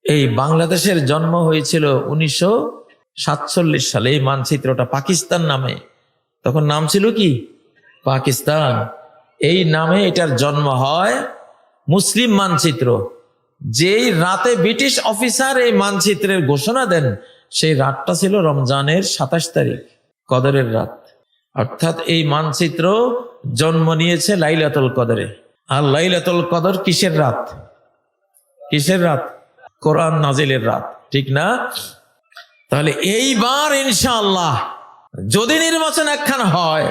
এই বাংলাদেশের জন্ম হয়েছিল 1947 সালে। এই মানচিত্রটা পাকিস্তান নামে, তখন নাম ছিল কি পাকিস্তান, এই নামে এটার জন্ম হয়। মুসলিম মানচিত্র, যেই রাতে ব্রিটিশ অফিসার এই মানচিত্রের ঘোষণা দেন, সেই রাতটা ছিল রমজানের 27 তারিখ, কদরের রাত। অর্থাৎ এই মানচিত্র জন্ম নিয়েছে লাইলাতুল কদরে। আর লাইলাতুল কদর কিসের রাত? কিসের রাত? কোরআন নাজিলের রাত, ঠিক না? তাহলে এইবার ইনশাআল্লাহ যদি নির্বাচন একখান হয়,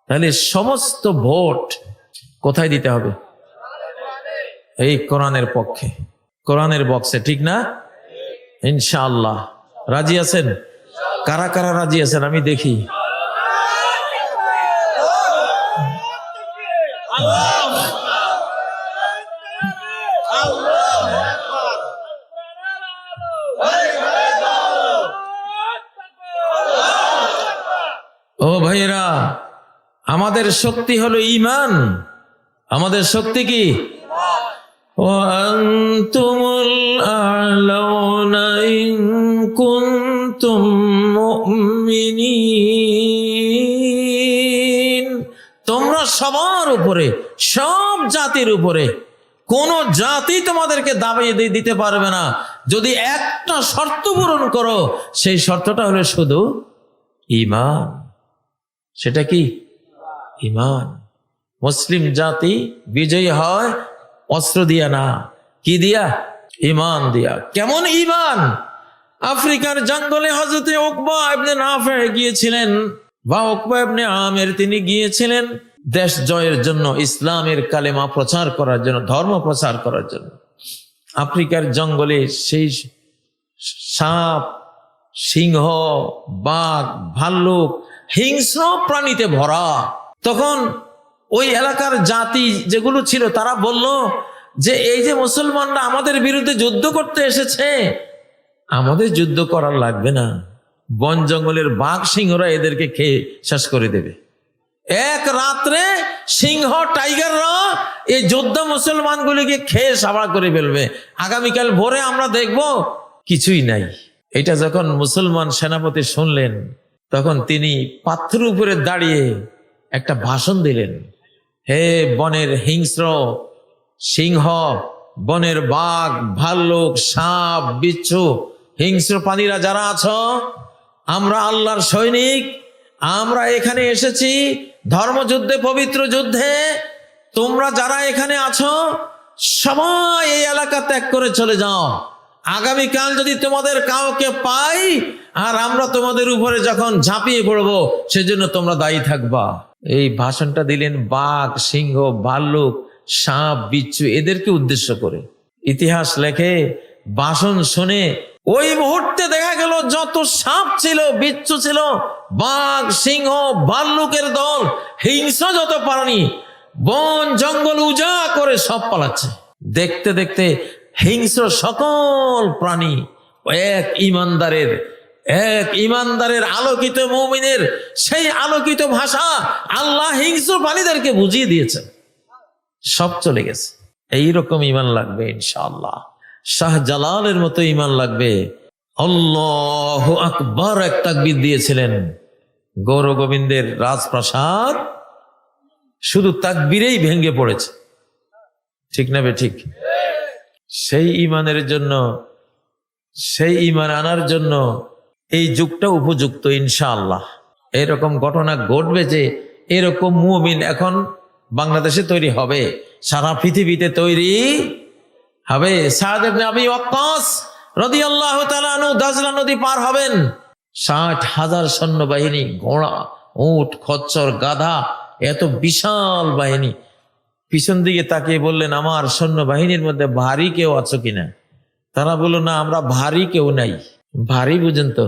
তাহলে সমস্ত ভোট কোথায় দিতে হবে? এই কোরআনের পক্ষে, কোরআনের বক্সে, ঠিক না? ইনশাআল্লাহ রাজি আছেন? কারা কারা রাজি আছেন আমি দেখি। ও ভাইয়েরা, আমাদের শক্তি হলো ঈমান। আমাদের শক্তি কি? ওয়ান্তুমুল আ'লাউনা ইন কুনতুম মুমিনিন। তোমরা সবার উপরে, সব জাতির উপরে, কোন জাতি তোমাদেরকে দাবিয়ে দিতে পারবে না যদি একটা শর্ত পূরণ করো। সেই শর্তটা হলো শুধু ঈমান। সেটা কি? ঈমান। মুসলিম জাতি বিজয়ী হয় অস্ত্র দিয়া না, কি দিয়া? ঈমান দিয়া। কেমন ঈমান? আফ্রিকার জঙ্গলে হযরত উকবা ইবনে নাফে গিয়েছিলেন, বা উকবা ইবনে আমের, তিনি গিয়েছিলেন দেশ জয়ের জন্য, ইসলামের কালেমা প্রচার করার জন্য, ধর্ম প্রচার করার জন্য। আফ্রিকার জঙ্গলে সেই সাপ, সিংহ, বাঘ, ভাল্লুক, হিংস্র প্রাণীতে ভরা। তখন ওই এলাকার জাতি যেগুলো ছিল, তারা বলল যে এই যে মুসলমানরা আমাদের বিরুদ্ধে যুদ্ধ করতে এসেছে, আমাদের যুদ্ধ করার লাগবে না, বন জঙ্গলের বাঘ সিংহরা এদেরকে খেয়ে শেষ করে দেবে। এক রাত্রে সিংহ, টাইগাররা এই যোদ্ধা মুসলমানগুলিকে খেয়ে সাবা করে ফেলবে। আগামীকাল ভোরে আমরা দেখব কিছুই নাই। এটা যখন মুসলমান সেনাপতি শুনলেন, তখন তিনি পাথরের উপরে দাঁড়িয়ে একটা ভাষণ দিলেন। হে বনের হিংস্র সিংহ, বনের বাঘ, ভাল্লুক, সাপ, বিচ্ছু, হিংস্র প্রাণীরা যারা আছো, আমরা আল্লাহর সৈনিক, আমরা এখানে এসেছি ধর্মযুদ্ধে, পবিত্র যুদ্ধে। তোমরা যারা এখানে আছো সবাই এই এলাকা ত্যাগ করে চলে যাও। আগামীকাল যদি তোমাদের কাউকে পাই, আর আমরা তোমাদের উপরে যখন ঝাঁপিয়ে পড়বো, সেজন্য তোমরা দায়ী থাকবা। এই ভাষণটা দিলেন বাঘ, সিংহ, ভাল্লুক, সাপ, বিচ্ছু এদেরকে উদ্দেশ্য করে। ইতিহাস লেখে, ভাষণ শুনে ওই মুহূর্তে দেখা গেল যত সাপ ছিল, বিচ্ছু ছিল, বাঘ, সিংহ, ভাল্লুকের দল, হিংস্র যত প্রাণী, বন জঙ্গল উজা করে সব পালাচ্ছে। দেখতে দেখতে হিংস্র সকল প্রাণী এক ইমানদারের আলোকিত মুমিনের সেই আলোকিত ভাষা আল্লাহ হিংস্র প্রাণীদেরকে বুঝিয়ে দিয়েছেন, সব চলে গেছে। এইরকম ঈমান লাগবে ইনশাআল্লাহ। শাহজালালের মতো ঈমান লাগবে। আল্লাহু আকবার এক তাকবীর দিয়েছিলেন। গৌর গোবিন্দের রাজপ্রাসাদ শুধু তাকবীরেই ভেঙে পড়েছে, ঠিক না ঠিক? সেই ঈমানের জন্য, সেই ঈমান আনার জন্য এই যুগটা উপযুক্ত ইনশাআল্লাহ। এরকম ঘটনা ঘটবে যে এরকম মুমিন এখন বাংলাদেশে তৈরি হবে, সারা পৃথিবীতে তৈরি হবে। সাদ ইবনে আবি ওয়াক্কাস রাদিয়াল্লাহু তাআলা আনহু দাজলা নদী পার হবেন, 60,000 সৈন্যবাহিনী, ঘোড়া, উট, খচ্চর, গাধা, এত বিশাল বাহিনী। পিছন দিকে তাকিয়ে বললেন, আমার সৈন্যবাহিনীর মধ্যে ভারী কেউ আছো কিনা? তারা বলল, না, আমরা ভারী কেউ নাই। ভারী বুঝেন তো?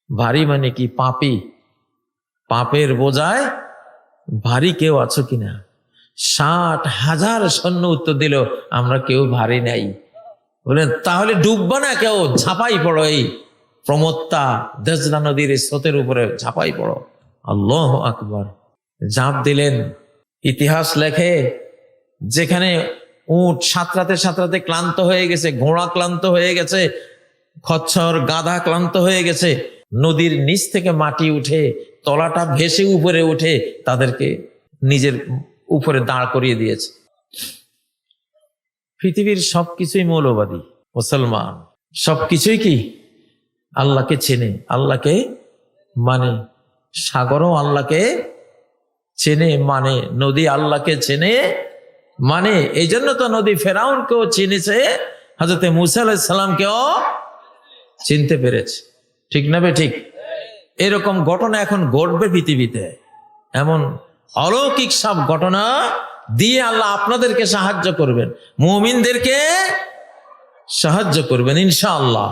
ভারী মানে কি? পাপী, পাপের বোঝায় ভারী কেউ আছো কিনা। 60,000 সৈন্য উত্তর দিল, আমরা কেউ ভারী নাই। বললেন, তাহলে ডুববা না কেউ, ঝাঁপাই পড়ো, এই প্রমত্তা দেজলা নদীর স্রোতের উপরে ঝাঁপাই পড়ো। আল্লাহু আকবার। ঝাঁপ দিলেন। ইতিহাস লেখে, যেখানে উট সাঁতরাতে সাঁতরাতে ক্লান্ত হয়ে গেছে, ঘোড়া ক্লান্ত হয়ে গেছে, খচ্চর গাধা ক্লান্ত হয়ে গেছে, নদীর নিচ থেকে মাটি উঠে তলাটা ভেসে উপরে উঠে তাদেরকে নিজের উপরে দাঁড় করিয়ে দিয়েছে। পৃথিবীর সবকিছুই মৌলবাদী, মুসলমান সবকিছুই কি আল্লাহকে চেনে, আল্লাহকে মানে, সাগরও আল্লাহকে চেনে মানে, নদী আল্লাহকে চেনে মানে। এই জন্য তো নদী ফেরাউনকেও চিনেছে, হযরত মূসা আলাইহিস সালামকেও চিনতে পেরেছে। ঠিক না বে ঠিক? এরকম ঘটনা এখন ঘটবে পৃথিবীতে, এমন অলৌকিক সব ঘটনা দিয়ে আল্লাহ আপনাদেরকে সাহায্য করবেন, মুমিনদেরকে সাহায্য করবেন ইনশাআল্লাহ।